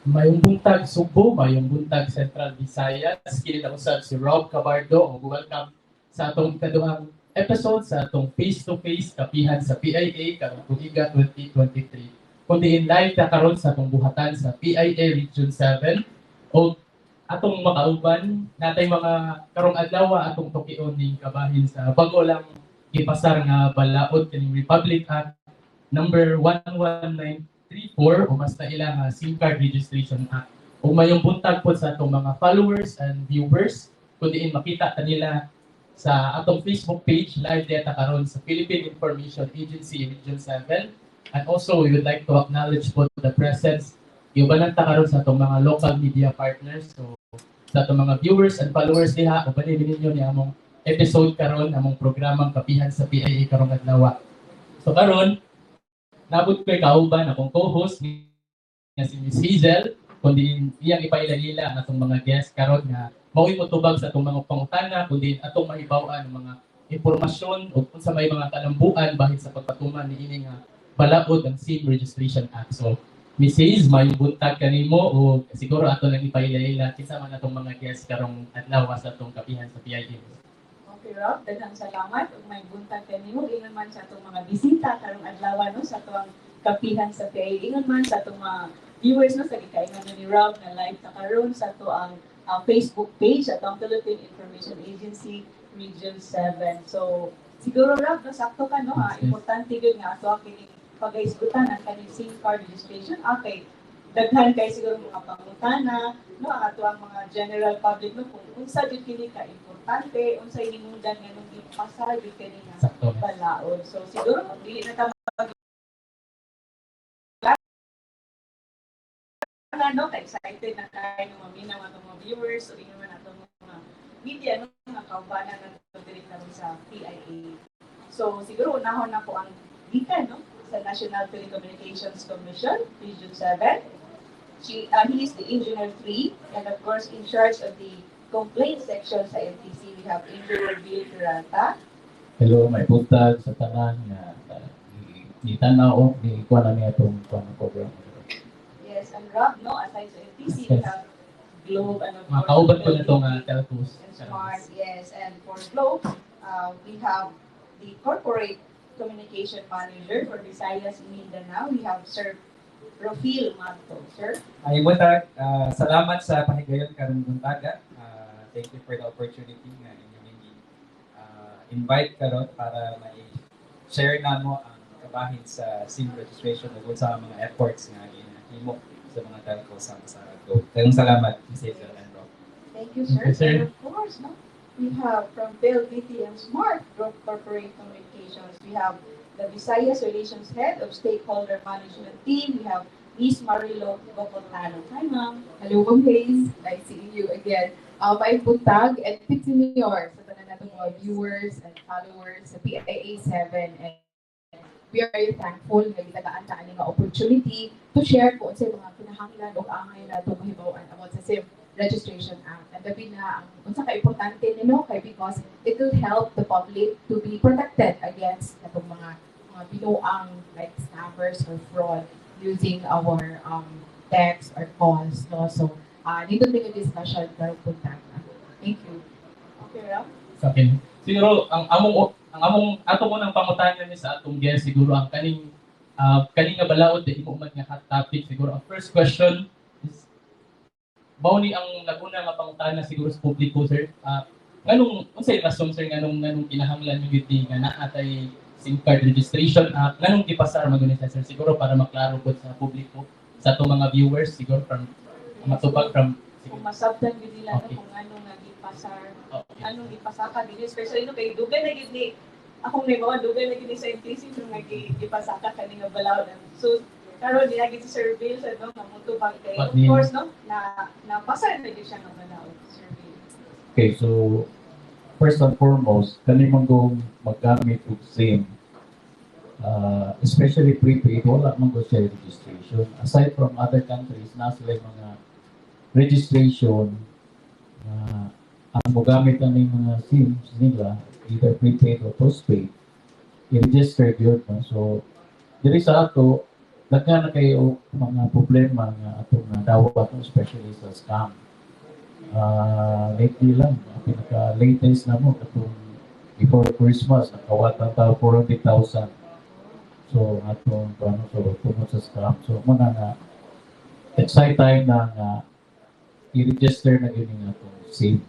Mayong buntag Subo, mayong buntag Central Visayas. Kini na usab si Rob Cabardo o welcome sa atong ikaduhang episode sa atong face-to-face kapihan sa PIA karong tuiga 2023. Kundi in live na karon sa atong buhatan sa PIA Region 7 o atong makauban natay mga karong adlaw atong tukion ning kabahin sa bago lang gipasar nga balaod kining Republic Act number 11934 o mas na ilang SIM card registration act. O mayong buntag po sa atong mga followers and viewers, kundi makita kanila sa atong Facebook page, live data karon sa Philippine Information Agency Region 7. And also, we would like to acknowledge po the presence iubanan ta karon sa atong mga local media partners. So, sa atong mga viewers and followers diha, ubanin ninyo ni among episode karon, among programang Kapihan sa PIA karong adlaw. So karon, nabot ko'y kauban akong co-host nga si Miss Hazel, kundi iyang ipailahila ang atong mga guest karon nga mao'y motubag sa atong mga pangutana, kundi atong mahibaw-an ang mga impormasyon o kung sa may mga kalambuan bahin sa pagpatuman ni ini nga balaod ang SIM Registration Act. So, Miss Hazel, may buntag kanimo o siguro ato lang ipailahila kinsa man atong mga guest karong adlaw sa atong kapihan sa PIA. Okay, Rob, daghang salamat ug may buntag kanimo ingon man sa atong mga bisita karong adlaw no sa atong kapihan sa PIA, ingon man sa atong mga viewers no sa gikaingon ni Rob na live ta karon sa ato ang Facebook page atong Philippine Information Agency Region 7. So siguro Rob, sakto ka no, importante gyud nga ato kini pagaisgutan ang kaning SIM card registration. Okay, daghan kay siguro mga pangutana no ang ato ang mga general public no kung unsa gyud kini ka importante, unsa hinungdan nga nung gipasar gyud kini nga balaod. So siguro dili na ta no, excited na kayo ng maminaw atong mga viewers o ingon man atong mga media no nga kaubanan nato diri karon sa PIA. So siguro unahon na po ang gikan no sa National Telecommunications Commission Region 7. He is the Engineer 3 and of course in charge of the complaint section sa NTC. We have Engineer Bill Pirata. Hello, may buntag sa tanan nga itanaw di ko na niya itong program. Yes, and Rob, no, aside sa NTC, we have Globe and of course Makauban po na itong telcos. and Smart, yes, and for Globe, we have the Corporate Communication Manager for Visayas Mindanao. We have Sir Rofil Manto. Sir? Ay buntag, salamat sa pahigayon karong buntaga. Thank you for the opportunity nga inyong invite karon para ma-share namo ang kabahin sa SIM registration ug sa mga efforts nga ginahimo sa mga telco sa Globe. Kayong salamat, Ms. Hazel and Rob. Thank you, sir. Thank you, sir. And of course, no, we have from Bill, BT, and Smart Group Corporate Communications, we have the Visayas Relations Head of Stakeholder Management Team. We have Miss Marilo Bocotano. Hi, ma'am. Hello, Ma'am Hayes. Nice seeing you again. May buntag and Senior sa tanan natin mga viewers and followers sa PIA 7. And we are very thankful nga gitagaan ta ani nga opportunity to share kung sa mga kinahanglan o angay nato mahibaw-an about sa SIM Registration Act. And labi na ang unsa ka importante nino kay because it will help the public to be protected against katong mga binuang like scammers or fraud using our text or calls, no? So, dito din yung discussion karong buntag. Thank you. Okay, Rob? Sa akin. Siguro ang among ato mo nang pangutanan ni sa atong guest siguro ang kaning nga balaod di mo man nga hot topic siguro ang first question is mao ni ang naguna nga pangutana siguro sa publiko sir. Nganong unsay rason sir nganong kinahanglan yung gid nga naatay SIM card registration act nganong gipasar magunit sir siguro para maklaro pod sa publiko sa atong mga viewers siguro from matubag from Kung masabtan gid nila Okay. kung anong nagipasar, Okay. anong ipasaka din, especially no kay dugay na gid ni akong naibawa dugay na gid ni sa NTC nung nagipasaka kani nga balaod. So karon niya gid si Sir Bill sa no nga motubag kay of course no na napasar na gid siya nga balaod, Sir Bill. Okay, so first and foremost, kani man kung maggamit og SIM, especially prepaid, wala man ko siya registration. Aside from other countries, na sila mga registration ang magamit na ng mga SIMs nila, either prepaid or postpaid, i-register yun. No? So, diri sa ato, nagka na kayo mga problema nga atong nadawa ko, especially sa scam. Lately lang, pinaka-latest na mo, katong before Christmas, nakawatan tao 400,000. So, tungkol sa scam. So, muna na, excited tayo na i-register na yun yung atong SIM.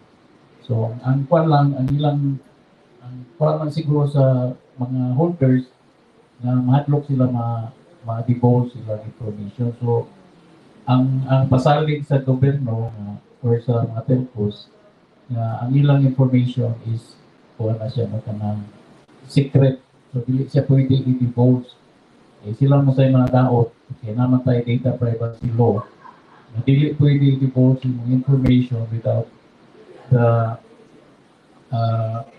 So, ang kwan lang, ang kwan lang siguro sa mga holders, na mahadlok sila ma-divulge sila ng information. So, ang pasalig sa gobyerno or sa mga telcos na ang ilang information is kuha na siya kanang secret. So, dili siya pwede i-divulge. Sila mo sa mga daot, kaya naman tayo data privacy law, na dili pwede i-divulge yung information without the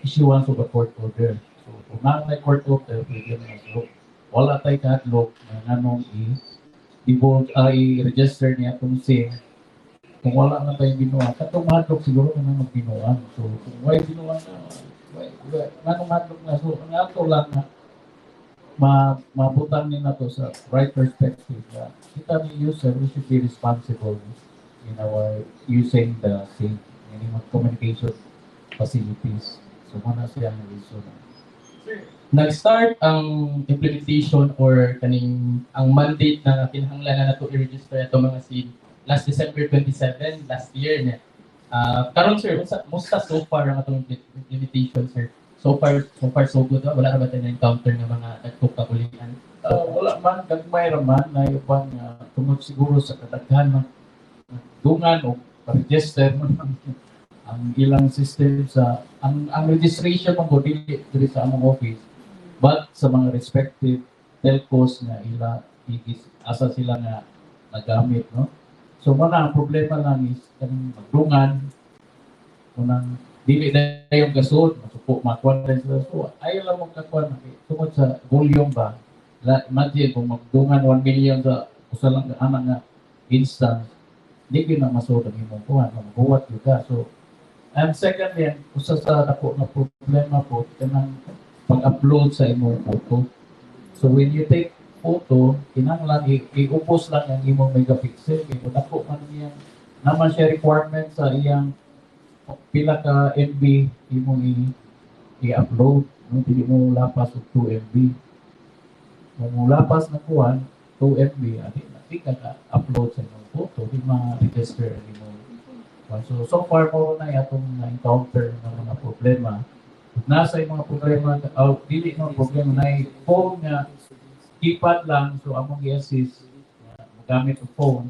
issuance of a court order. So, kung may court order, pwede na. So, wala tayo kahadlok na nanong i-register niya itong SIM. Kung wala na tayong ginawa, katong hadlok siguro na nang ginawa. So, kung may ginawa na, nanong hadlok na. So, ang ato lang na mabutang nila to sa right perspective na kita ni user, we should be responsible in our using the SIM, any communication facilities. So, muna siya ang reason. Nag-start ang implementation or kaning ang mandate na kinahanglan na nato i-register ato mga SIM last December 27 last year niya. Karon sir, musta so far ang atong implementation sir? So far so good. Wala na ba tayo na-encounter ng mga nagkukakulian? Wala man, gagmay raman na ibang tungod siguro sa kadaghan ng dungan o pa-register ang ilang system sa ang registration mo dili sa among office, but sa mga respective telcos na asa sila nga nagamit, no? So muna ang problema lang is kanang magdungan kunang dili na yung gasol masupo makuha rin sila. So ayaw lang mong kakuha tungod sa volume ba. Imagine kung magdungan 1 million sa usa lang anak nga instance, di ko na masod ang imong kuha magbuwat yun ka. So and second yan, usa sa dako na problema po kanang pag-upload sa imong photo. So when you take photo, kinahanglan i-upos lang ang imong megapixel. Kaya kung dako man iyang naman siya requirement sa iyang pila ka MB imong i-upload. No? Hindi mo lapas og 2 MB. Kung mo lapas na kuhan, 2 MB, di ka upload sa imong photo, di ma-register ang imong. So far mo na atong na-encounter ng mga problema. Nasa yung mga problema, dili mga problema na phone nga keypad lang, so among i-assist magamit ang phone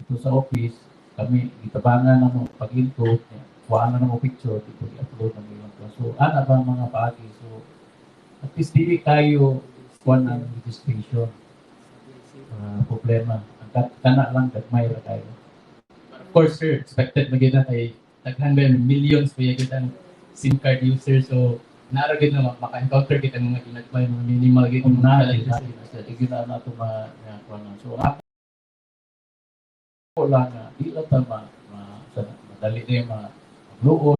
ito sa office, kami itabangan na ng pag-input, kuhaan na ng picture, ito i-upload ng ilang. So ana ba mga paagi, so at least dili kayo kuhaan ng registration problema. Ang kana lang gagmay ra kayo. Of course sir, expected magina kay daghan ba millions pa yung kitang SIM card user, so naragid na maka-encounter kita mga ginagmay mga minimal gid Kung mga gina na ito so ako lang di lang tama madali na yung mga luod.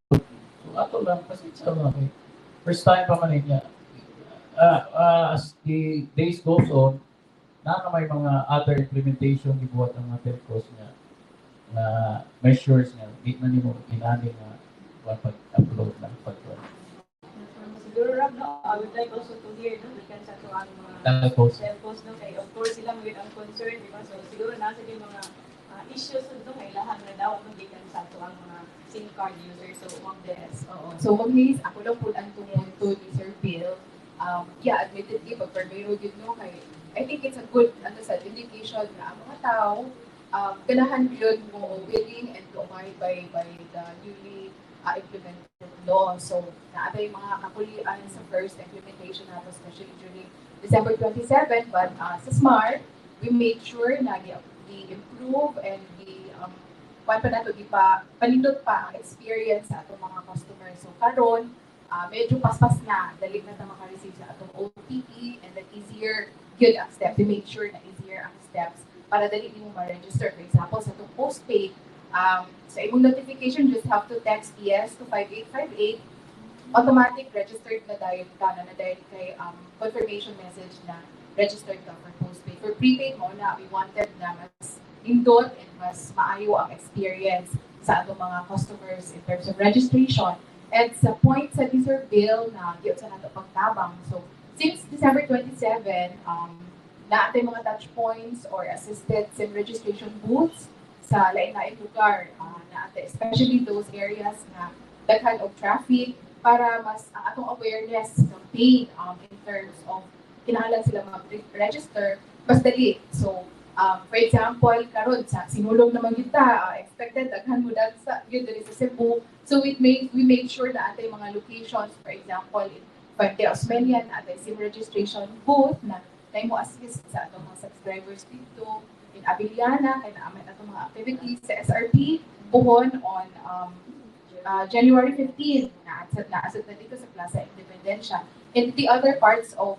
So ato lang kasi sa mga first time pa man niya as the days goes on na may mga other implementation gibuhat ang mga telcos na measures nga di na nimo inani nga pag-upload lang Siguro Rob, no, I would like also to hear, no, ikan sa ito ang mga telcos. no, kay of course sila mga ang concern, di ba? So siguro nasa yung mga issues no, kay lahat na daw ang ikan sa ito ang mga SIM card users. So, Yes, oo. So, mag-haze, ako lang po ang tumuntun ni Sir Bill. Yeah, admittedly, pag-permero yun, no, kay, I think it's a good indication na ang mga tao, ganahan yun mo willing and to abide by the newly implemented law. So, naata yung mga kakulian sa first implementation nato, especially during December 27, but sa Smart, we made sure na i-improve and pa nato panindot pa ang experience sa atong mga customers. So karon medyo paspas na dali na ta maka-receive sa atong OTP and then easier good ang steps to make sure na easier ang steps para dali nimo ma-register. For example, sa atong postpaid, sa imong notification just have to text yes to 5858, automatic registered na dahil ka na dahil kay confirmation message na registered ka for postpaid. For prepaid mo na we wanted na mas indot and mas maayo ang experience sa atong mga customers in terms of registration. And sa point sa user bill na giyon sa nato pagtabang. So since December 27, na atay mga touch points or assisted SIM registration booths sa lain-lain lugar na atay, especially those areas na daghan of traffic para mas ang atong awareness campaign in terms of kinahanglan sila mag-register mas dali. So for example, karon sa sinulong naman kita, expected daghan mo sa yun dali sa Cebu. So we made sure na atay mga locations, for example, in Fuente Osmeña, na atay SIM registration booth na mo assist sa atong mga subscribers dito. In Abiliana, kay naaman atong mga activities sa SRP, buhon on January 15 na asset na dito sa Plaza Independencia. In the other parts of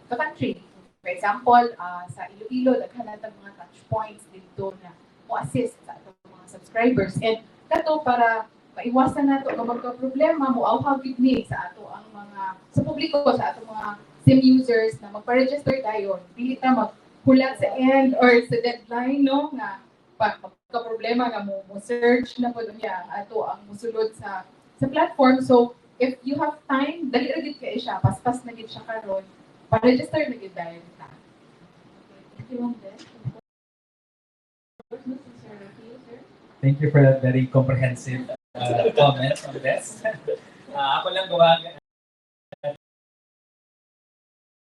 the country, for example, sa Iloilo, daghan natang mga touch points dito na mo-assist sa atong mga subscribers. And kato para maiwasan nato nga magka-problema, mo-awhag gid ni sa ato ang mga sa publiko, sa atong mga SIM users na magpa-register tayo. Dili ta maghulat sa end or sa deadline, no, nga magka-problema nga mo search na po niya ato ang musulod sa platform. So if you have time, dali ra gid kay siya, paspas na gid siya karon, pa-register na gid dahil ta. Thank you, Ma'am Beth. Thank you for that very comprehensive comment on this. Ako lang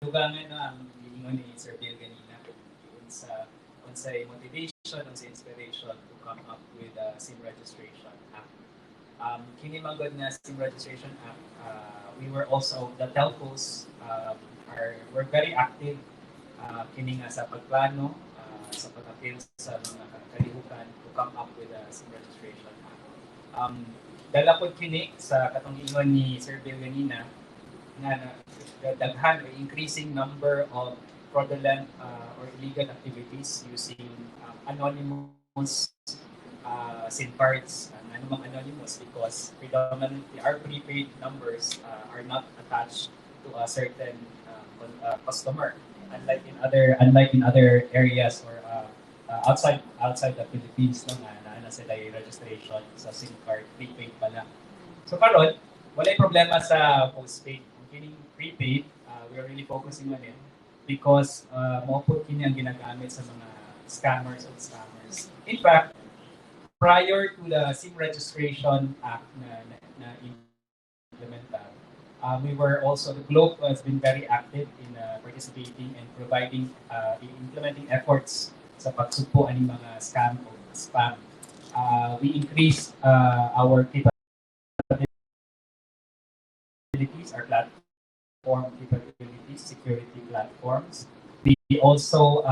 dugangan no ang giingon ni Sir Bill kanina sa motivation, on sa inspiration to come up with a SIM registration app. Kini manggod nga SIM registration app, we were also, the telcos were very active kini nga sa pagplano, sa pag-appeal sa mga kalihukan to come up with a SIM registration app. Dala po kini sa katong ingon ni Sir Bill kanina nga daghan or increasing number of fraudulent or illegal activities using anonymous SIM cards. Ano bang anonymous? Because predominantly our prepaid numbers are not attached to a certain customer, unlike in other areas or outside the Philippines no, na sila yung registration sa SIM card prepaid pala. So karon walay problema sa postpaid. Kining prepaid, we are really focusing on it because mo po kini ang ginagamit sa mga scammers. In fact, prior to the SIM registration act na implemented, we were also, the Globe has been very active in participating and providing, implementing efforts sa pagsugpo aning mga scam o spam. We increased our capabilities, our platform capabilities, security platforms. We also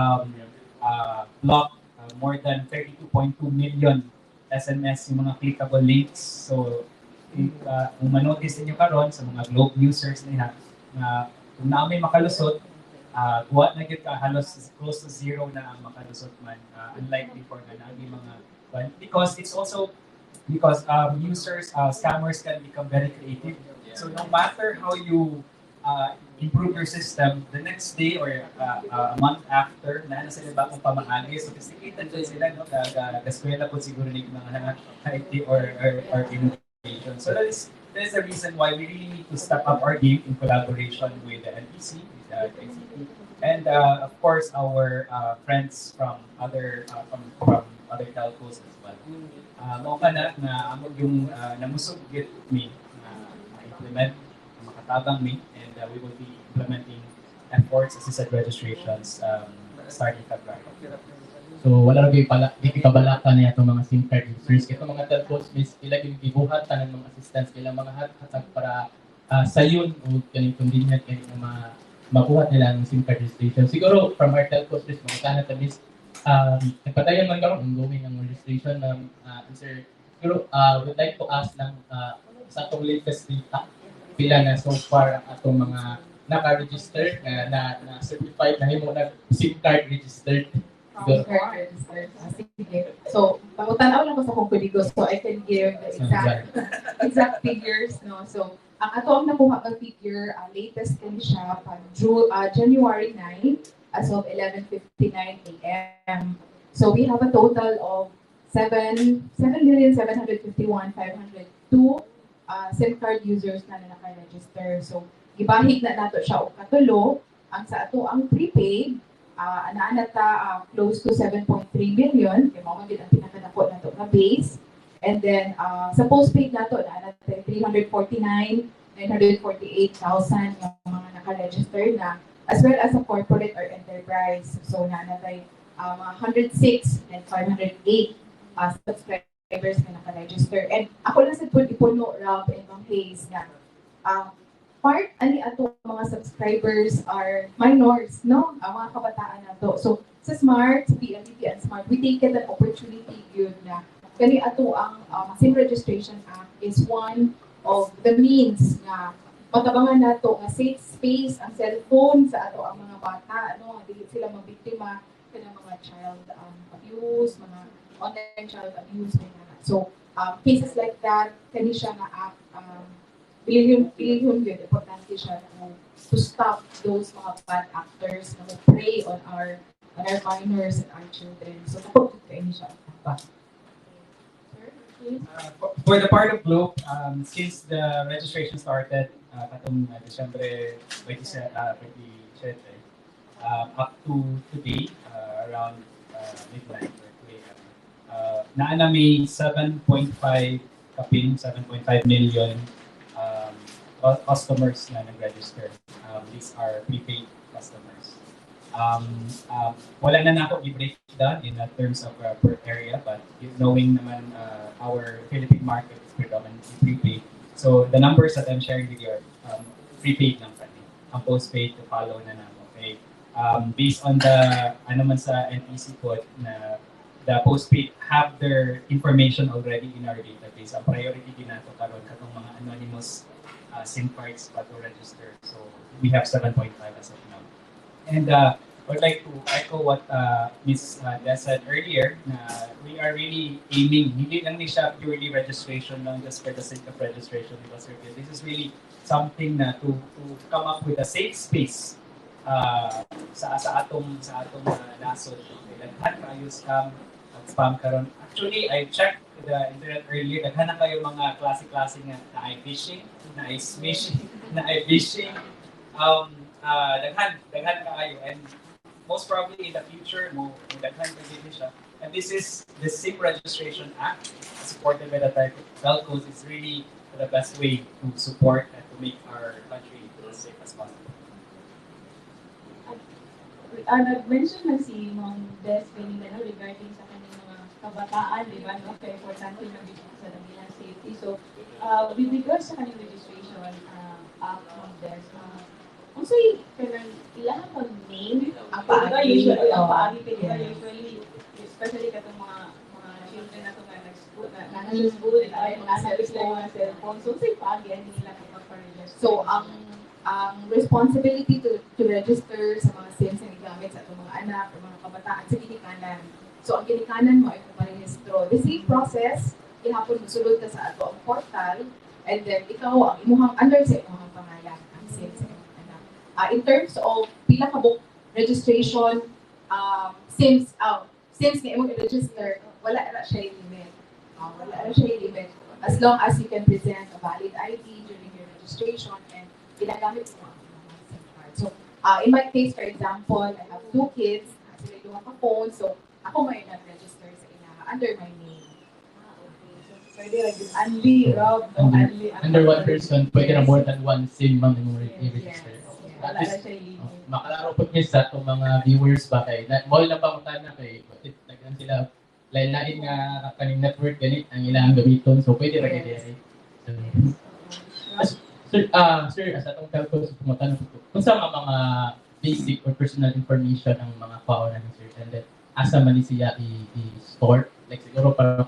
blocked more than 32.2 million SMS yung mga clickable links. So, kung manotice niyo karon sa mga Globe users na kung namin makalusot, buhat na gid ka halos close to zero na ang makalusot man, unlike before na nagi mga because it's also because users, scammers can become very creative. So no matter how you improve your system, the next day or a month after, na sila bagong pamaagi, sophisticated din sila, no? Gaskwela po siguro ng mga IT or innovation. So that is the reason why we really need to step up our game in collaboration with the NTC, with the NTC, and of course our friends from other telcos as well. Mao kana na amo yung namusog git me implement makatabang me, and we will be implementing efforts assisted registrations starting February. So wala rin kabalaka na itong mga SIM card users. Itong mga telcos, sila yung gibuhat ng mga assistance, kailang mga hatag para sayon o kaning convenient kaning mabuhat nila ng SIM card registration. Siguro from our telcos, mga kanat at least nagpatayan man karon ongoing ang registration ng sir. Siguro would like to ask ng sa atong latest data, pila na so far atong mga naka-register na certified na himo na SIM card registered. Sige. So, pangutanaw lang ko sa kong kuligo, so I can give the exact figures, no? So, ang ato ang nakuha ang figure, latest din siya pa January 9 as of 11:59 a.m. So we have a total of 7,751,502 SIM card users na naka-register. So gibahig na nato siya og katulo ang sa ato ang prepaid ana close to 7.3 million kay mao man gid ang pinakadako nato nga base. And then sa postpaid nato ana 349,948,000 yung mga naka-register na, as well as sa corporate or enterprise. So nanatay mga 106 and 508 subscribers na naka-register. And ako lang sa puno Rob and Ma'am Hayes na part ani ato mga subscribers are minors, no? Ang mga kabataan na to. So sa Smart, sa PLDT and Smart, we take it an opportunity yun na kani ato ang SIM Registration Act is one of the means na matabangan nato nga safe space ang cellphone sa ato ang mga bata, no? Dili sila mabiktima kanang mga child abuse, mga online child abuse na. So cases like that, kani siya nga act bilihon yun, importante siya to stop those mga bad actors na prey on our minors and our children. So kapag kaini siya For the part of Globe, since the registration started katong December 27, up to today, around midnight or 2 a.m., naana may 7.5 million customers na nag-register. These are prepaid customers. Wala na ako i-break down in terms of per area, but knowing naman our Philippine market is predominantly prepaid. So the numbers that I'm sharing with you are prepaid lang kami. Ang postpaid to follow na namin. Okay? Based on the man sa NTC code na the postpaid have their information already in our database. Ang priority din nato karon katong mga anonymous SIM cards pa to register. So we have 7.5 as of now. And I would like to echo what Ms. Des said earlier, na we are really aiming, hindi lang siya purely registration lang just for the sake of registration. Because this is really something na to come up with a safe space sa atong nasod. Daghan kayo scam at spam karon. Actually, I checked the internet earlier, daghan na kayo mga klase-klase nga na phishing, na smishing, na phishing. Daghan kaayo, and most probably in the future mo daghan ka din siya. And this is the SIM Registration Act supported by the telcos. Is really the best way to support and to make our country as safe as possible. Nag-mention na si Ma'am Des kanina regarding sa kanyang mga kabataan, di ba? No? Kaya importante na sa nilang safety. So, with regards sa kanyang registration app, Ma'am Des, kung sa'yo, ilang pang name, ang paagi, usually, especially katong mga children na ito na nag-school, na nag-school, mga cellphone, so sa'yo paagi, hindi nila kapag-register. So, ang responsibility to register sa mga SIMs na gamit sa itong mga anak o mga kabataan sa ginikanan. So, ang ginikanan mo ay kumarehistro. The same process, ihapon musulod ka sa ato ang portal, and then ikaw ang imuhang under sa imuhang pangalan, ang SIM sa imuhang anak. In terms of pila ka book registration, SIMs na imong i-register, wala na siya limit. As long as you can present a valid ID during your registration and ginagamit mo ang SIM card. So, in my case, for example, I have 2 kids, sila yung mga phone, so ako may nag-register sa ina under my name. Okay. So, pwede like only Rob, Under one person, pwede na more than one SIM mang i-register. Wala na siya limit. Makalaro po niya sa itong mga viewers ba kay mo lang pa na kay nagdan sila lain-lain nga kaning network ganit ang ilang gamiton, so pwede ra gyud. Sir, as atong telco sa pumunta ko, kung sa mga basic or personal information ng mga paona ni Sir, and then asa man ni siya i-store, like siguro para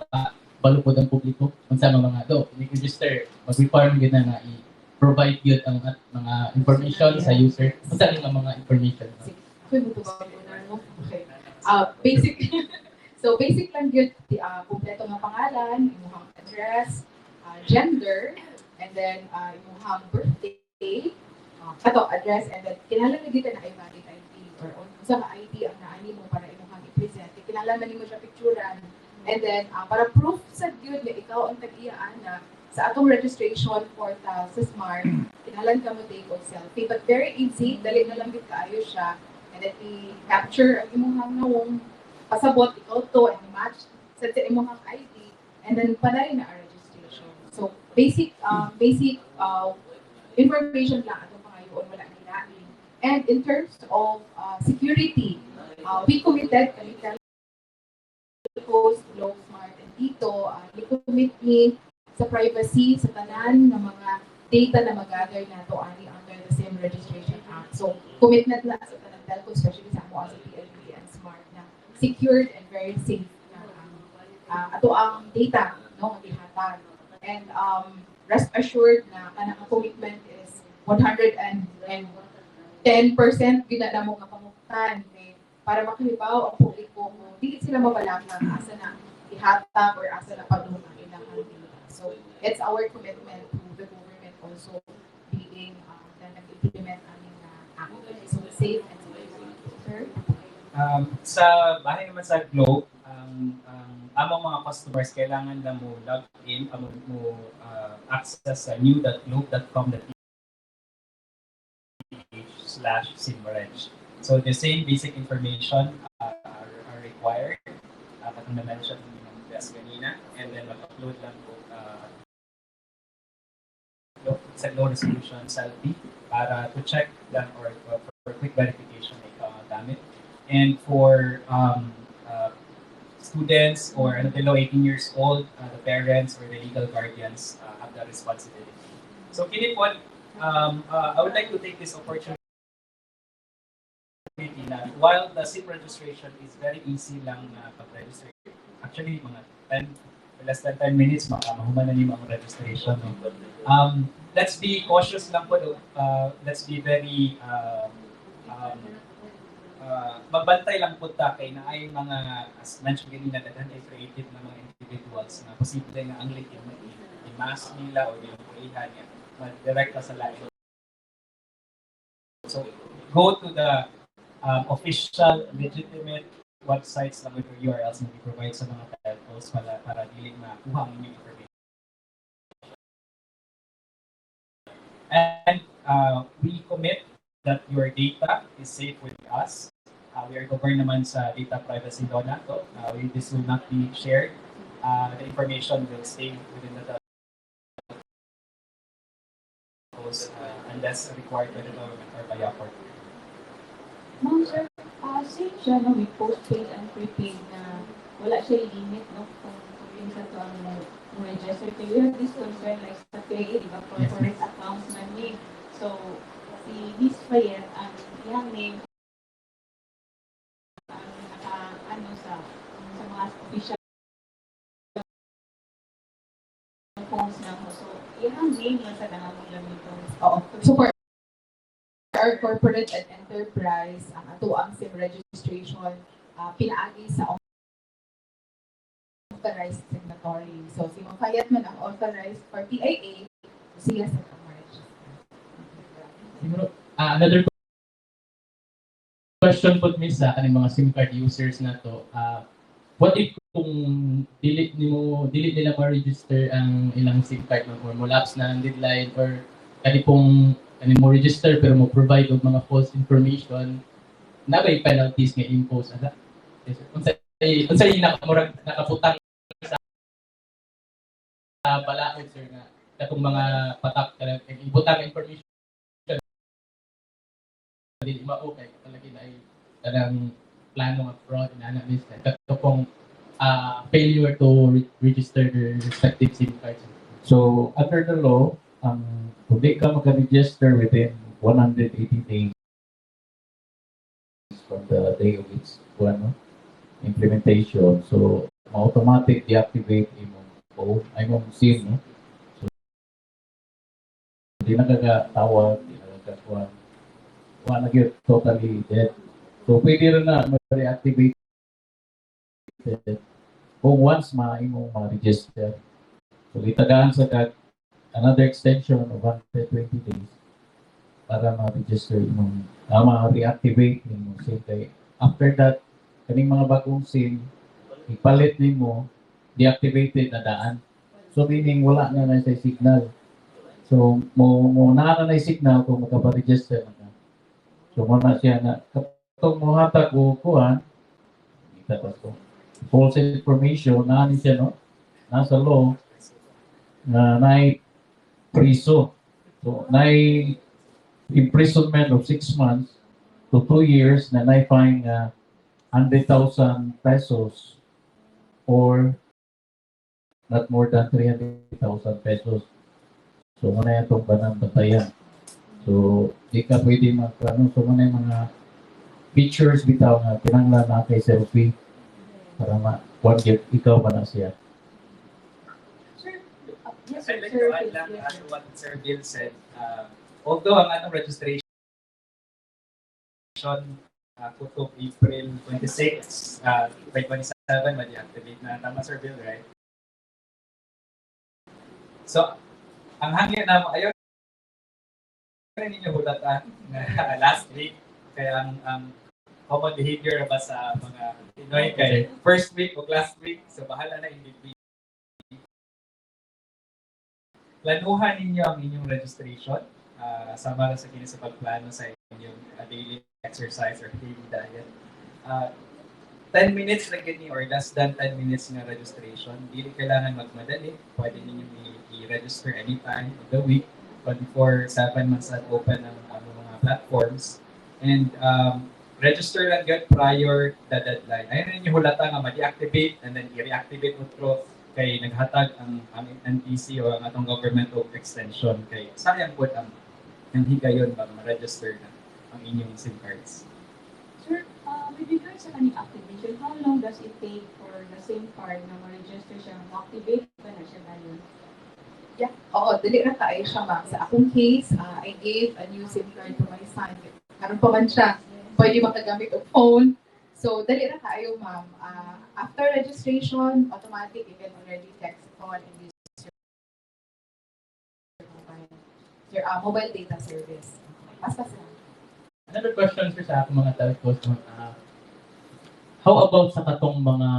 balupod ang publiko, kung sa mga i-register, mag-require mo na i-provide yun ang mga information sa user, kung sa mga information. Okay. Basic. So, basic lang yun, kumpleto ng pangalan, imuhang address, gender, and then imuhang birthday, address, and then kinahanglan na dito na ay valid ID or sa ID ang naani mo para imuhang i-present. kinahanglan man nimo siya picturean. And then, para proof sa gyud nga ikaw ang tag-iyaan na sa atong registration for sa Smart, kinahanglan ka mo take of selfie. But very easy, dali na lang gyud kaayo siya. And then, i-capture ang imong nawong pasabot, ikaw to, and match sa imong ID. And then, panay na ang registration. So, basic information lang atong pangayoon, wala nila. And in terms of security, we committed, kami Post, Globe, Smart, and dito, i-commit ni sa privacy, sa tanan ng mga data na mag-gather na to ani under the same registration act. So, commitment na sa tanan telco, especially sa mo sa PLDT and Smart na secured and very safe na ato ang data no gihatag. And rest assured na kanang commitment is 110% gina na mo nga pamuktan para makahibaw ang publiko kung di sila mabalakang asa na ihatag or asa na padung ang ilang data. So it's our commitment to the government also being na nag-implement aning act. So safe and secure. Sir? Sa bahay naman sa Globe, among mga customers kailangan na mo log in, mo access sa new.globe.com.ph/simreg. So the same basic information are required. Katong na-mention ng best kanina, and then mag-upload lang po sa low resolution selfie para to check lang or for quick verification na ikaw ang gamit. And for students or below 18 years old, the parents or the legal guardians have the responsibility. So kini po, I would like to take this opportunity na while the SIM registration is very easy lang pag-register, actually mga less than 10 minutes mahuman na nimo ang registration. Let's be cautious lang po. Let's be very magbantay lang po ta kay na ay mga, as mentioned kanina, daghan ay creative na mga individuals na posible nga ang link yung i-mask nila o yung kulihan niya mag-direct sa live. So go to the official legitimate websites lang with URLs na i-provide sa mga telcos para dili makuha ang inyong information. And we commit that your data is safe with us. We are governed naman sa data privacy law na to. This will not be shared. The information will stay within the telcos unless required by the government or by a court. Ma'am, sir, same siya no, with postpaid and prepaid na wala siya limit, no? Kung yung sa to ang register. So we have this concern like sa PIA, di ba? Corporate accounts na name. So, si Miss Fayette, ang iyang name, sa mga official phones na mo. So, iyang name lang sa kanamong gamiton. Oo. So for our corporate and enterprise, ang ato ang SIM registration, pinaagi sa authorized signatory. So, si Ma'am Fayette man ang authorized for PIA, siya sa register. Siguro, another question po Miss sa kaning mga SIM card users na to. What if kung dili nila ma-register ang ilang SIM card or mo lapse na ang deadline or kani mo register pero mo provide og mga false information, na ba yung penalties nga impose ada? Unsay nakaputang sa balaod sir nga katong mga patak kanang ibutang information dili mao kay talaga na ay kanang plano nga fraud na miss kato pong failure to register the respective SIM cards. So, under the law, kung di ka mag-register within 180 days from the day of its implementation, so automatic deactivate imong phone, imong SIM, no? So, hindi na kagatawag, hindi na kagakuhan, wala na totally dead. So, pwede rin na ma-reactivate kung once imong ma-register. So, itagaan sa another extension of 120 days para ma-register mo, ma-reactivate mo. So, after that, kaning mga bagong SIM, ipalit nimo deactivated na daan. So meaning wala na sa signal. So mo na signal kung magpa-register na. So mo na siya na katong mo hatag o kuan kita pa ko. False information na ni siya no. Nasa law na nay priso. So nay imprisonment of 6 months to 2 years na nay fine 100,000 pesos or not more than 300,000 pesos. So, muna yung itong banang batayan. So, di ka pwede so muna yung mga features bitaw na pinanglan na kay selfie para what if ikaw ba na siya. Sir, yes, I'd like sir, to add lang as what Sir Bill said, although ang atong registration kutub April 26, by 27, ma-deactivate na. Tama, Sir Bill, right? So, ang hangin na mo, ayaw ninyo hulatan na last week. Kaya ang common behavior ba sa mga Pinoy kay first week o last week, so bahala na in between. Planuhan ninyo ang inyong registration. Sama sa kini sa pagplano sa inyong daily exercise or daily diet. 10 minutes lang gani or less than 10 minutes na registration. Hindi kailangan magmadali. Pwede ninyo i-register anytime of the week. 24/7 man sa open ng mga platforms. And register lang yun prior the deadline. Ayun yung hulata nga ma-deactivate and then i-reactivate mo through kay naghatag ang NTC o ang atong government of extension kay sayang po ang higayon ba ma-register na ang inyong SIM cards. Sir, with regards sa kaning activation, how long does it take for the SIM card na ma-register siya, ma-activate ba na siya ngayon? Yeah, oo, dali na tayo siya, ma'am. Sa akong case, I gave a new SIM card to my son. Karon pa man siya, pwede makagamit ng phone. So, dali na tayo, ma'am. After registration, automatic, you can already text, call, and use your mobile data service. Basta sila. Another question sir sa akong mga telcos. How about sa katong mga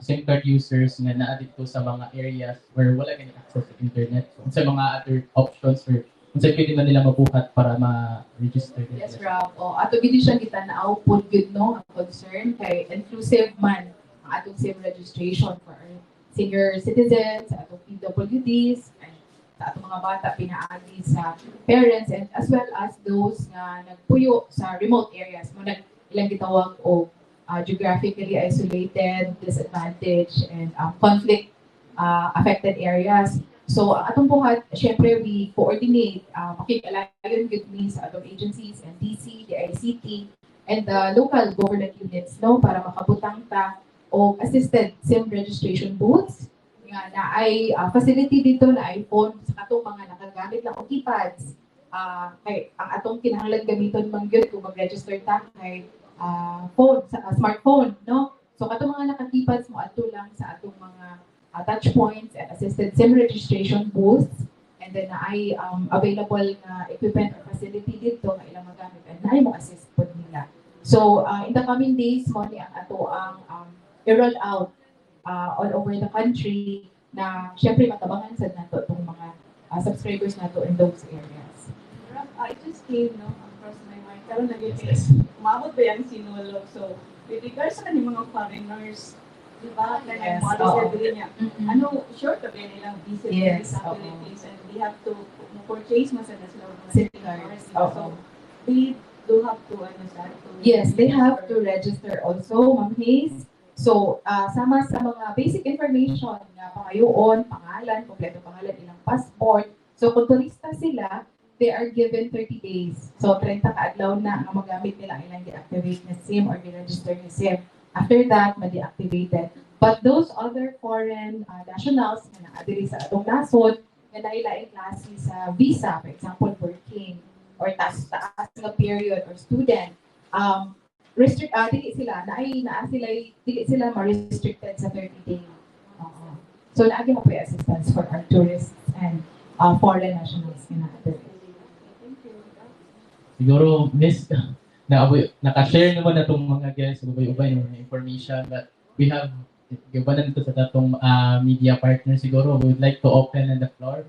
SIM card users nga naa dito sa mga areas where wala gani access sa internet? So, sa mga other options or kung sa pwede man nila mabuhat para ma-register nila? Yes, Rob. Ato gini siya kita na output good no ang concern kay inclusive man ang atong SIM registration for our senior citizens, sa atong PWDs, and sa atong mga bata pinaagi sa parents and as well as those nga nagpuyo sa remote areas mo ilang gitawag o geographically isolated, disadvantaged, and conflict affected areas. So, ang atong buhat, syempre, we coordinate, makikalayon good me sa atong agencies, NTC, the ICT, and the local government units, no, para makabutang ta o assisted SIM registration booths, nga na ay facility dito na ay phone sa atong mga nakagamit lang o keypads. Kay ang atong kinahanglan gamiton man gyud kung mag-register ta kay phone, smartphone, no? So, katong mga naka-keypads mo ato lang sa atong mga touch points and assisted SIM registration booths, and then ay available na equipment or facility dito nga ilang magamit and na mo assist po nila. So, in the coming days mo ni ang ato ang i-roll out all over the country na syempre matabangan sa nato itong mga subscribers nato in those areas. I just came across my mind. Karon lagi kay umabot ba yung sinulog? So, with regards sa kanang mga foreigners, di ba? Yes, Policy dili niya. Mm-mm. Ano, sure ka ba nilang visit Yes, sa oo. Philippines and they have to purchase mo sa sila mga SIM SIM cards, cards. oo. So, they do have to, Yes, they have to register also, Ma'am Hayes. So, sama sa mga basic information na pangayoon, pangalan, kompleto pangalan, ilang passport. So, kung turista sila, they are given 30 days. So, 30 kaadlaw na ang magamit nila ilang deactivate na SIM or de-register na SIM. After that, ma-deactivated. But those other foreign nationals na naadiri sa atong nasod, na nailaing klase sa visa, for example, working, or taas na period, or student, dili sila, dili sila ma-restricted sa 30 days. So, naagi mo po yung assistance for our tourists and foreign nationals na natin. Siguro, Miss, naka-share naman na itong mga guests, ubay-ubay yung mga information that we have gibanan ito sa datong media partner siguro. We would like to open the floor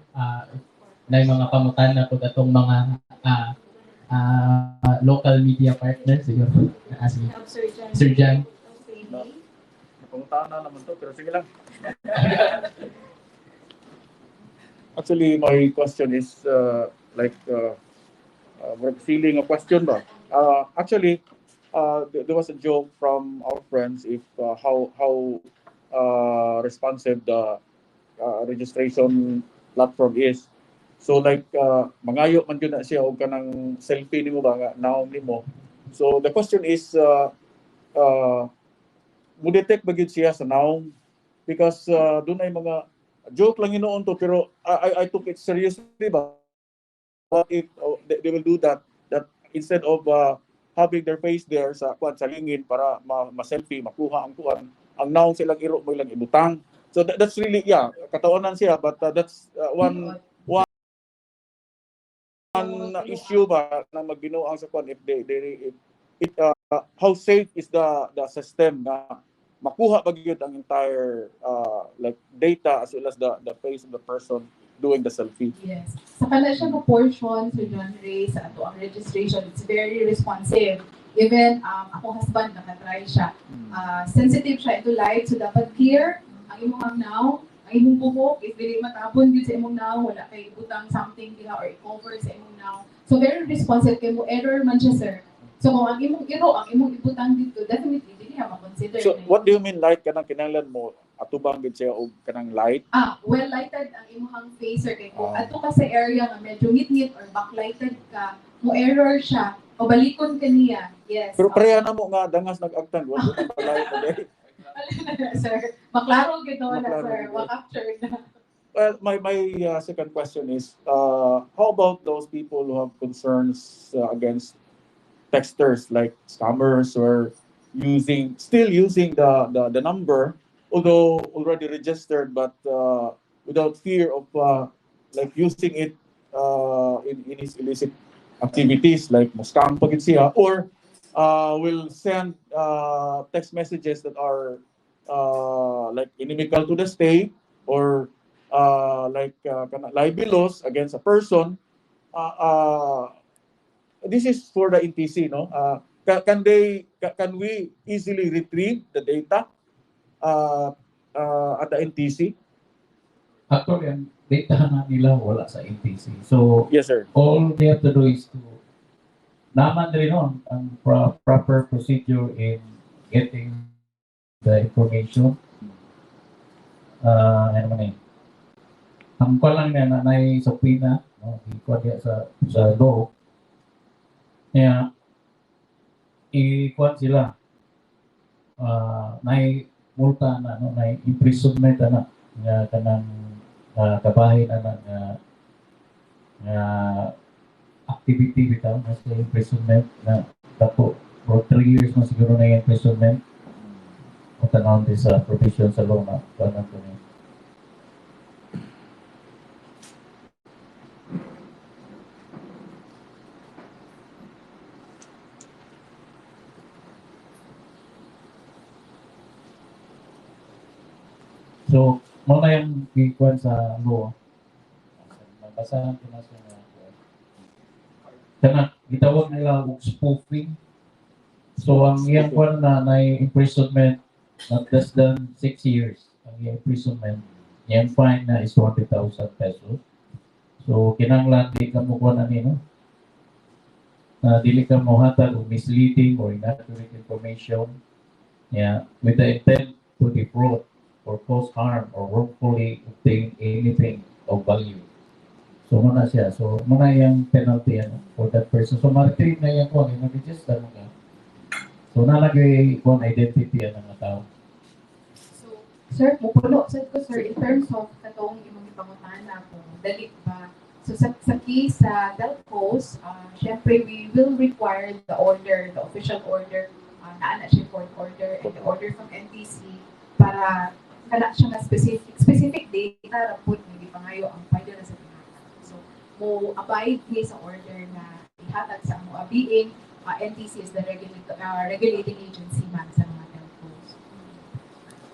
na yung mga pamutan na po datong mga local media partners siguro. Sige. Sir Jan. Napuntahan na naman to, pero sige lang. Actually, my question is feeling a question ba? Actually, there was a joke from our friends if how responsive the registration platform is. So like mangayo man gyud na siya og kanang selfie nimo ba nga naong nimo. So the question is mo detect ba gyud siya sa naong because doon ay mga joke lang inoon to pero I took it seriously ba. What if they will do that instead of having their face there sa kuan sa lingin para ma-selfie makuha ang kuan ang naong silang iro mo ilang ibutang. So that's really katawanan siya but that's one issue ba na magbinuang sa kuan if how safe is the system na makuha ba gyud ang entire like data as well as the face of the person doing the selfie. Yes. Sa kana siya mo portion sa John Ray sa ato ang registration, it's very responsive. Even ako husband nakatry siya. Sensitive siya ito live so dapat clear ang imong now, ang imong buhok if dili matapon gyud sa imong now, wala kay butang something diha or i-cover sa imong now. So very responsive kay mo error man siya sir. So kung ang imong iro, ang imong ibutang dito, definitely dili ha ma-consider. So what do you mean light kanang kinahanglan mo atubang gid siya og kanang light? Well lighted ang imong face sir kay kung ato ka sa area nga medyo ngit-ngit or backlighted ka, mo error siya o balikon kaniya. Yes. Pero pareha na mo nga dangas nag-agtan wa mo pa light today. Sir, maklaro gid na sir, ma-capture na. Well, my second question is, how about those people who have concerns against texters like scammers or still using the number, although already registered, but without fear of like using it in his illicit activities like scam pagid siya or will send text messages that are like inimical to the state or libelous against a person. This is for the NTC, no? Can we easily retrieve the data at the NTC? Actually, ang data na nila wala sa NTC. So, Yes, sir. all they have to do is to naman rin nun ang proper procedure in getting the information. Ano man ang lang na nanay sa pina, no? Ikuha diya sa law. Kaya, ikuha sila. Nay multa na, no? Nay imprisonment na nga kanang kabahin na activity bitaw na sa imprisonment na tapo for 3 years mo siguro na yung imprisonment o tanawin din sa provision sa law na kanang ko niya. So, muna yung ikuan sa law. Nabasahan ko na siya na kana gitawag nila og spoofing. So, ang iyang kuan na imprisonment not less than 6 years. Ang iyang imprisonment, yung fine na is 200,000 pesos. So, kinanglan di ka mo kuan ani, no? Dili ka mo hatag og misleading or inaccurate information. Yeah, with the intent to defraud or cause harm or wrongfully obtain anything of value. So, muna siya. So, muna yung penalty for that person. So, ma-retrieve na yan kung i-register mo ka. So, nalagay kung identity yan ng tao. So, sir, mupulo, sir, in terms of katong imong ipangutan na kung dali ba. So, sa case sa Delcos, syempre, we will require the order, the official order, naana siya court order and the order from NTC para kana siya na specific data rapod na gipangayo ang pwede na sa pinaka. So, mo abide niya sa order na ihatag sa mo abiing NTC is the regulating agency man sa mga telcos.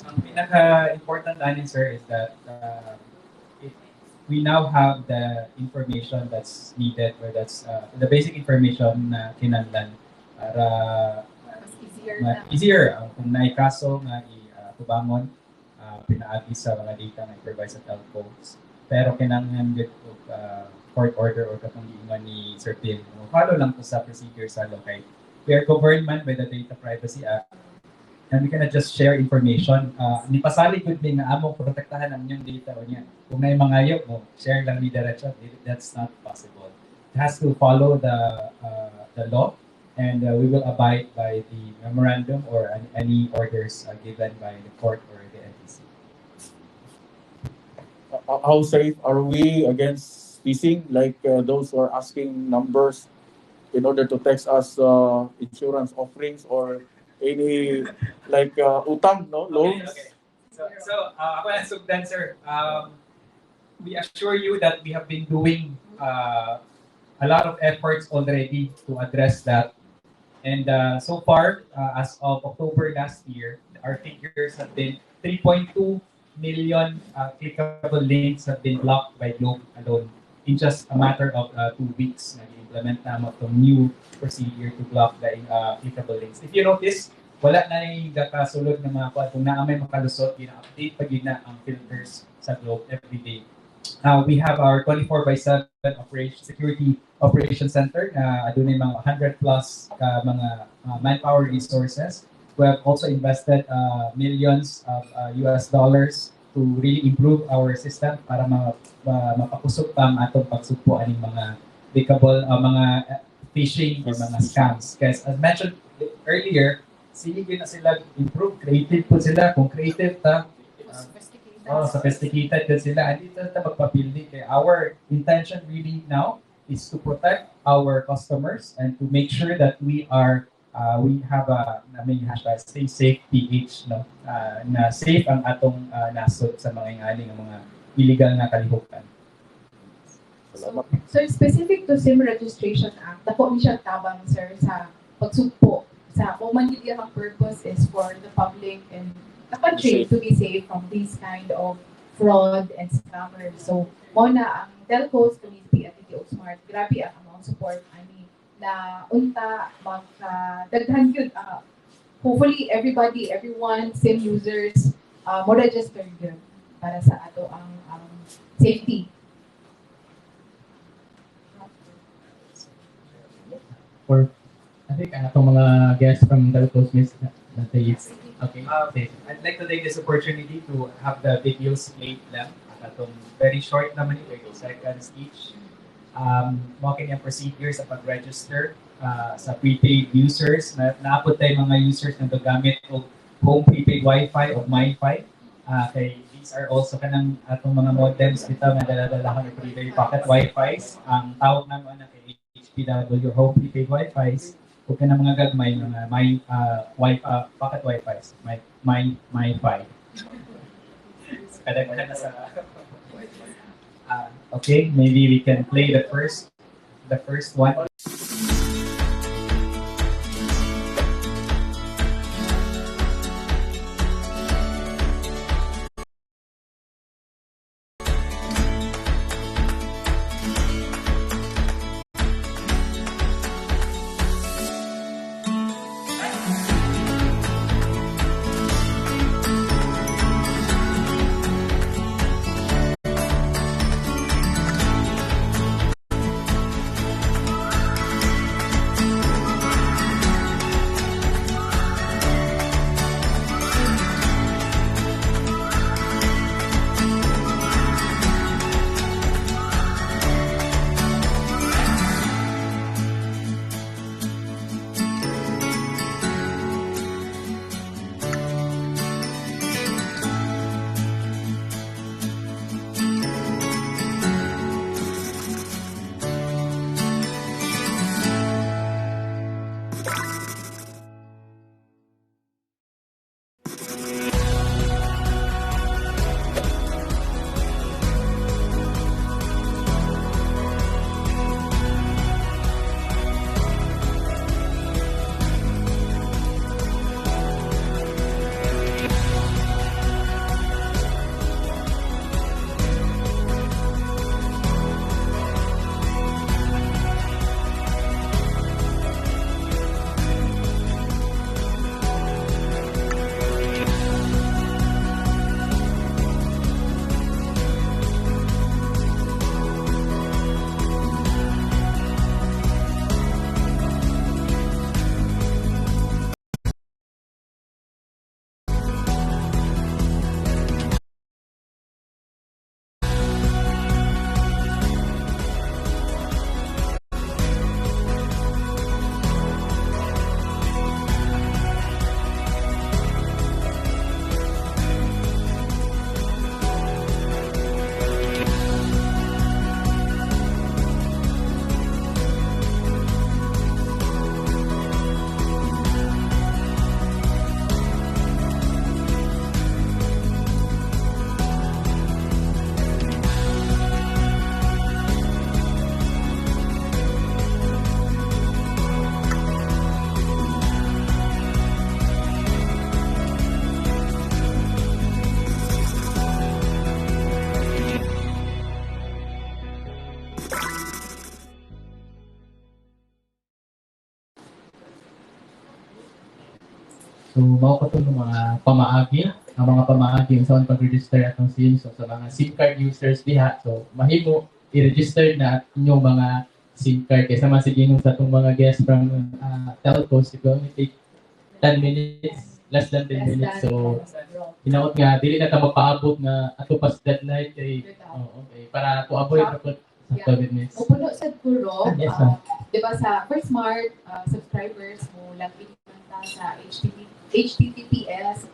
Ang pinaka-important namin, sir, is that we now have the information that's needed, or that's the basic information na kinahanglan para Mas easier easier kung naikaso nga itubangon, pinaagi sa mga data na i-provide sa telcos. Pero kinahanglan dito court order or katong giingon ni Sir Phil. Follow lang po sa procedure sa locate. We are governed man by the Data Privacy Act, and we cannot just share information. Ni pasali gud mi nga among protektahan ang inyong data o niya. Kung may mangayo mo, share lang ni diretso. That's not possible. It has to follow the law, and we will abide by the memorandum or any orders given by the court or the NTC. How safe are we against phishing? Like those who are asking numbers in order to text us insurance offerings or any like utang, no, loans? Okay. So ako na sugdan, sir. We assure you that we have been doing a lot of efforts already to address that. And so far, as of October last year, our figures have been 3.2 million clickable links have been blocked by Globe alone in just a matter of 2 weeks. Nag-implement namin itong new procedure to block the clickable links. If you notice, wala na yung kasulod ng mga kuwan. Kung naamay makalusot, gina-update pag yun na ang filters sa Globe every day. We have our 24/7 security operation center na doon ay mga 100 plus mga manpower resources. We have also invested millions of US dollars to really improve our system para mapakusog pa ang atong pagsugpo aning mga clickable mga phishing or mga scams. Guys, as mentioned earlier, sige na sila improve, creative po sila. Kung creative ta, sophisticated din sila. Hindi na magpapildi. Kaya our intention really now is to protect our customers and to make sure that we have a hashtag stay safe PH, no? Na safe ang atong nasod sa mga ingaling ng mga illegal na kalihukan. So specific to SIM Registration Act, dako ni siya tabang, sir, sa pagsugpo sa kung man gid ang purpose is for the public and the country to be safe from these kind of fraud and scammers. So mo na ang telcos community at Smart, grabe ang among support ani na unta magdaghan gyud. Hopefully everyone SIM users mo register gyud para sa ato ang safety. For I think itong mga guests from Telecom that they okay. I'd like to take this opportunity to have the videos played lang. Atong very short naman ito, 2 seconds each. Mga kanyang procedure sa pag-register sa prepaid users. Naapot tayo mga users na gagamit o home prepaid Wi-Fi o MiFi. These are also kanang atong mga modems dito na dala-dala ng prepaid pocket Wi-Fi. Ang tawag naman na kay HPW home prepaid Wi-Fi. Huwag ka na mga gagmay, mga pocket Wi-Fi, MiFi. Kada na sa... okay, maybe we can play the first one. So, mao ko itong mga pamaagi, ang mga pamaagi sa pag-register atong SIM. So, sa mga SIM card users diha, so, mahimo i-register na inyong mga SIM card. Kaysa masigingin sa itong mga guests from telcos, it will only take 10 minutes, less than 10 minutes. So, hinaot nga, dili na ka magpaabot na ato pas deadline kay, okay, para to avoid sa COVID minutes. Puno sa Kuro, Yes, ma'am. di ba sa for smart subscribers mo, lagi ka sa https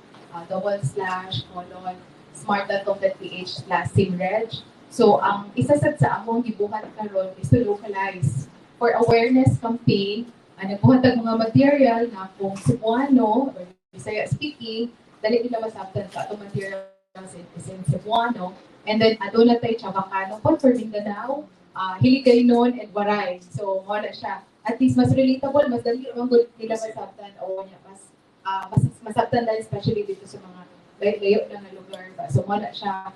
/smart.com.ph/simreg. So, ang isa sa among gibuhat karon is to localize for awareness campaign. Nagbuhat ang mga material na kung Cebuano or Bisaya speaking, dali nila masabtan sa atong materials in Cebuano. And then, aduna tayo Chavacano, for Mindanao, Hiligaynon, and Waray. So, mo na siya. At least, mas relatable, mas dali naman good nila masabtan o niya, mas masabtan dahil especially dito sa mga layo na nga lugar ba. So, mo na siya.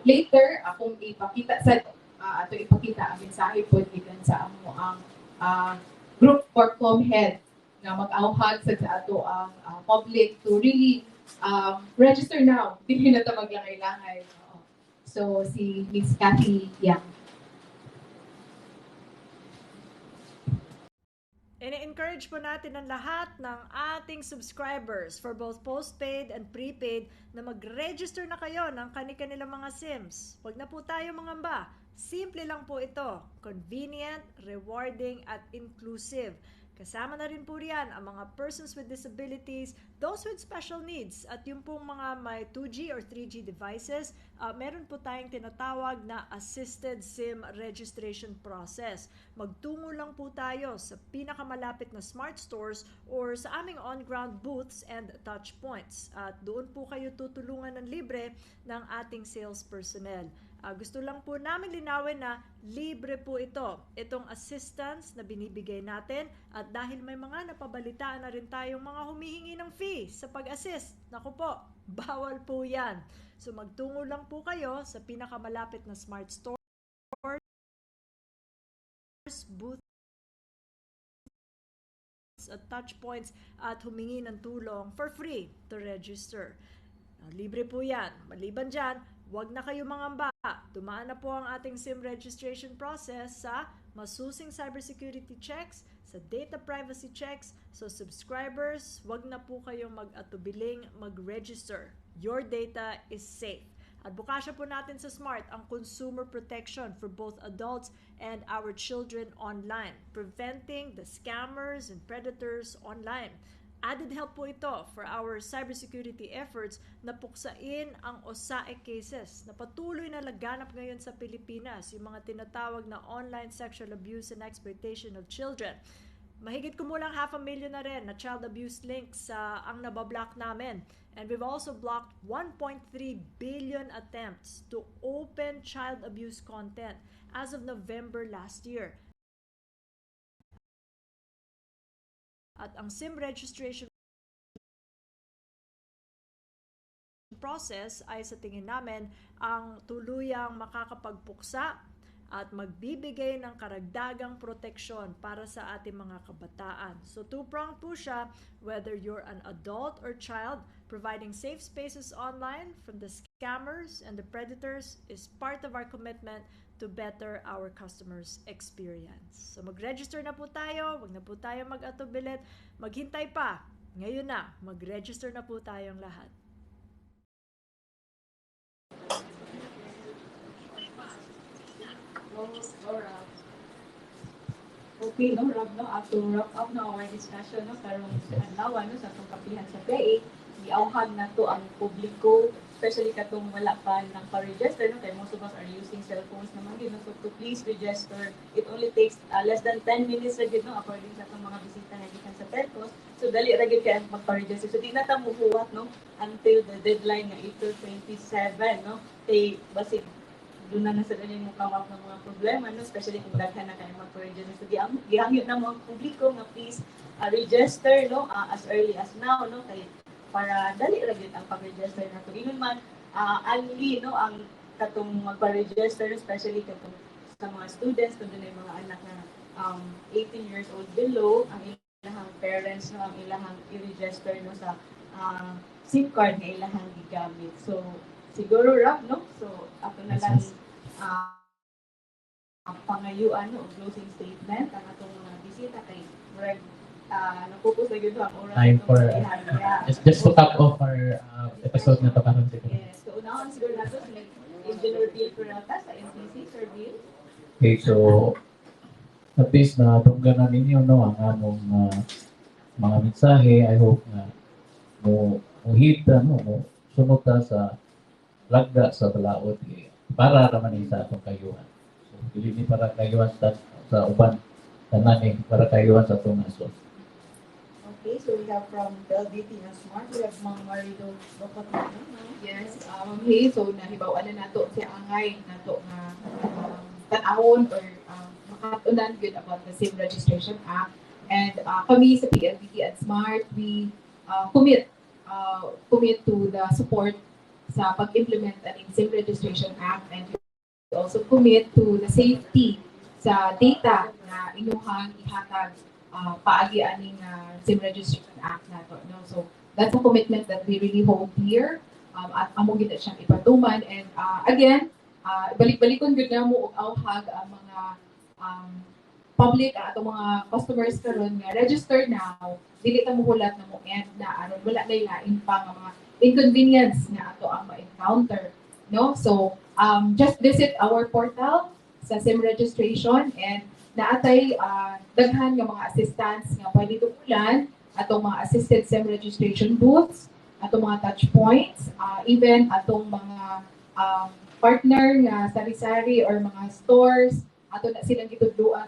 Later, akong ipakita ang mensahe po gikan sa amo ang Group CorpCom head na mag-auhag sa ato ang public to really register now. Dili na ito maglangay-langay. So, si Ms. Kapihan. Ini-encourage po natin ang lahat ng ating subscribers for both postpaid and prepaid na mag-register na kayo ng kani-kanilang mga SIMs. Huwag na po tayo mangamba. Simple lang po ito. Convenient, rewarding, at inclusive. Kasama na rin po riyan ang mga persons with disabilities, those with special needs, at yung pong mga may 2G or 3G devices, meron po tayong tinatawag na assisted SIM registration process. Magtungo lang po tayo sa pinakamalapit na smart stores or sa aming on-ground booths and touch points. At doon po kayo tutulungan ng libre ng ating sales personnel. Gusto lang po namin linawin na libre po itong assistance na binibigay natin, at dahil may mga napabalitaan na rin tayong mga humihingi ng fee sa pag-assist, naku po, bawal po yan. So magtungo lang po kayo sa pinakamalapit na smart stores, booths at touch points at humingi ng tulong for free to register. Libre po yan. Maliban dyan, huwag na kayo mangamba. Dumaan na po ang ating SIM registration process sa masusing cybersecurity checks, sa data privacy checks. So subscribers, huwag na po kayong mag-atubiling mag-register. Your data is safe. At bukasya po natin sa Smart ang consumer protection for both adults and our children online, preventing the scammers and predators online. Added help po ito for our cybersecurity efforts na puksain ang OSAE cases na patuloy na laganap ngayon sa Pilipinas, yung mga tinatawag na online sexual abuse and exploitation of children. Mahigit kumulang 500,000 na rin na child abuse links ang nabablock namin. And we've also blocked 1.3 billion attempts to open child abuse content as of November last year. At ang SIM registration process ay sa tingin namin ang tuluyang makakapagpuksa at magbibigay ng karagdagang proteksyon para sa ating mga kabataan. So two-pronged po siya, whether you're an adult or child, providing safe spaces online from the scammers and the predators is part of our commitment to better our customers' experience. So mag-register na po tayo, wag na po tayo mag-atubilit, maghintay pa. Ngayon na, mag-register na po tayong lahat. Okay, no, Rob, no, to wrap up na our discussion, no, karong adlaw, no, sa itong kapihan sa PIA, giauhag na to ang publiko, especially katong wala pa nang pa-register, no, kaya most of us are using cellphones naman din, no, so to please register. It only takes less than 10 minutes na no, according sa itong mga bisita na gikan sa telcos. So dali ra gyud kay magpa-register. So di na ta muhuwat, no, until the deadline na April 27, no, kay basig doon na sa ganyan mo come up ng mga problema, no? Especially kung daghan na kayo mag-register. So, gihangyo na mga publiko nga please register, no? As early as now, no? Kaya para dali rin ang pag-register na ito. Inon man, only, no? Ang katong magpa-register, especially katong sa mga students, kung doon yung mga anak na 18 years old below, ang ilahang parents, no? Ang ilahang i-register, no? Sa SIM card nga ilahang gigamit. So siguro Rob, no? So ako na lang pangayuan o closing statement ang atong mga bisita kay murag napupos na gyud ang oras Time atong for pagihang. just to top off our episode na to karon siguro. Yes, so unahon siguro nato si Engineer Bill Peralta sa NTC, Sir Bill. Okay, so at least na tungganan ninyo no ang among mga mensahe. I hope na mo hita mo sunod ta sa lagda sa balaod para raman sa atong kayuhan. So dili ni para kayuhan sa uban tanan para kayuhan sa atong nasod. Okay, so we have from LDT na Smart, we have Mang Marido Bocotano. Yes, hey, so nahibawan na nato si angay nato nga tan-awon or makatunan good about the SIM Registration Act. And kami sa PLDT at Smart, we commit to the support sa pag-implement ng SIM Registration Act, and we also commit to the safety sa data na inyuhang ihatag paagi aning SIM Registration Act nato, no? So that's a commitment that we really hold dear, at amo gid siyang ipatuman. And again, balik-balikon gud na mo og awhag ang mga public atong mga customers karon nga register now, dili ta muhulat na mo end na aron wala na lain pa nga mga inconvenience nga ato ang ma-encounter, no? So just visit our portal sa SIM registration, and naatay daghan nga mga assistants nga pwede tukulan atong mga assisted SIM registration booths, atong mga touch points, even atong mga partner nga sari-sari or mga stores ato na silang gitudloan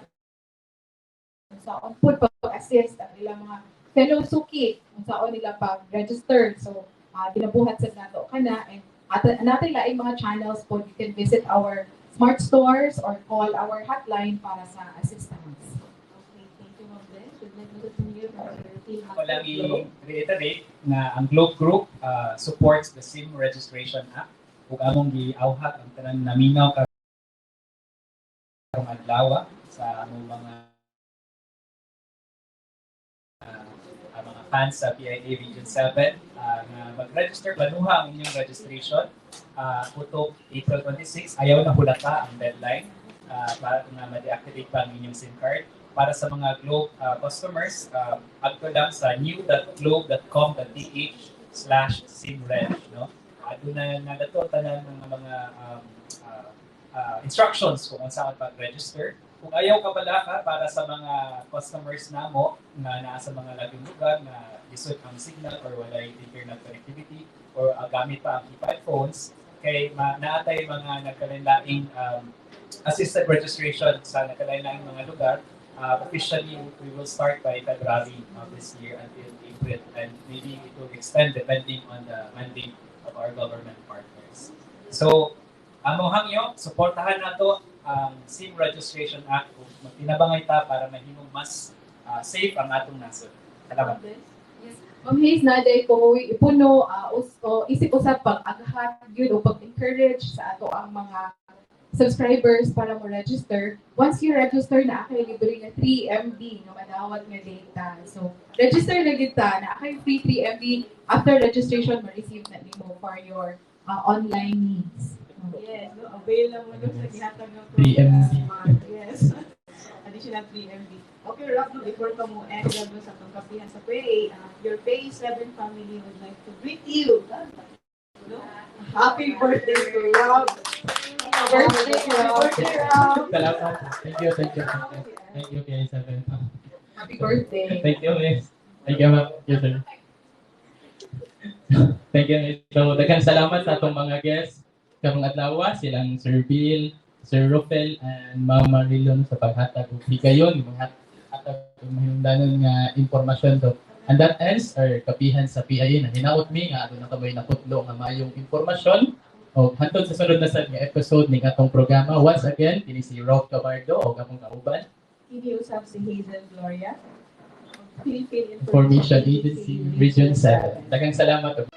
sa on-food pag-assist ang ilang mga fellow suki kung saan nila pag-register. So tinabuhat sa nato kana, and natin laing mga channels po, you can visit our smart stores or call our hotline para sa assistance. Okay, thank you, Ma'am Beth. Should let me continue from your team. Ako lang i-reiterate na ang Globe Group supports the SIM Registration Act. Kung among giawhat ang tanang naminaw karong adlaw sa among mga fans sa PIA Region 7 nga mag-register, planuha ang inyong registration. Putok April 26, ayaw na hulata ang deadline para nga ma-deactivate pa ang inyong SIM card. Para sa mga Globe customers, agto lang sa new.globe.com.ph/simreg, no? Doon na nadato tanan ng mga instructions kung saan pag-register. Kung ayaw ka pala para sa mga customers namo na nasa mga labing lugar na isod ang signal or walay internet connectivity or gamit pa ang keypad phones, kay naatay mga nagkalain-laing assisted registration sa nagkalain-laing mga lugar. Officially, we will start by February of this year until April, and maybe it will extend depending on the mandate of our government partners. So, among hangyo, suportahan nato ang SIM Registration Act kung magtinabangay ta para mahimong mas safe ang atong nasod. Salamat. Yes. Ma'am Hayes, naday ko ipuno isip usab pag-aghat yun o pag-encourage sa ato ang mga subscribers para mo register. Once you register, na akay libre nga 3 MB nga madawat nga data. So, register na kita na akay free 3 MB. After registration, ma-receive na nimo for your online needs. Yes, no, avail lang mo sa gihatag ng 3 MB. Yes. Additional 3 MB. Okay, Rob, before ka mo end sa itong kapihan sa PIA, your PIA 7 family would like to greet you. No? Happy birthday to Rob. Birthday, Rob. Salamat. Thank you. Thank you, PIA 7. Happy birthday. Thank you, miss. Thank you, ma'am. Yes, sir. Thank you, miss. So, daghang salamat sa atong mga guests karong adlaw, silang Sir Bill, Sir Rufel, and Ma'am Marilyn sa paghatag og higayon, maghatag og mahingdanon nga impormasyon. So, and that ends our kapihan sa PIA na hinaot mi nga adto na kamay naputlo nga mayong impormasyon. O hantod sa sunod na sad nga episode ning atong programa. Once again, kini si Rob Cabardo o among kauban. Iniusap si Hazel Gloria. Philippine Information Agency Region 7. Daghang salamat.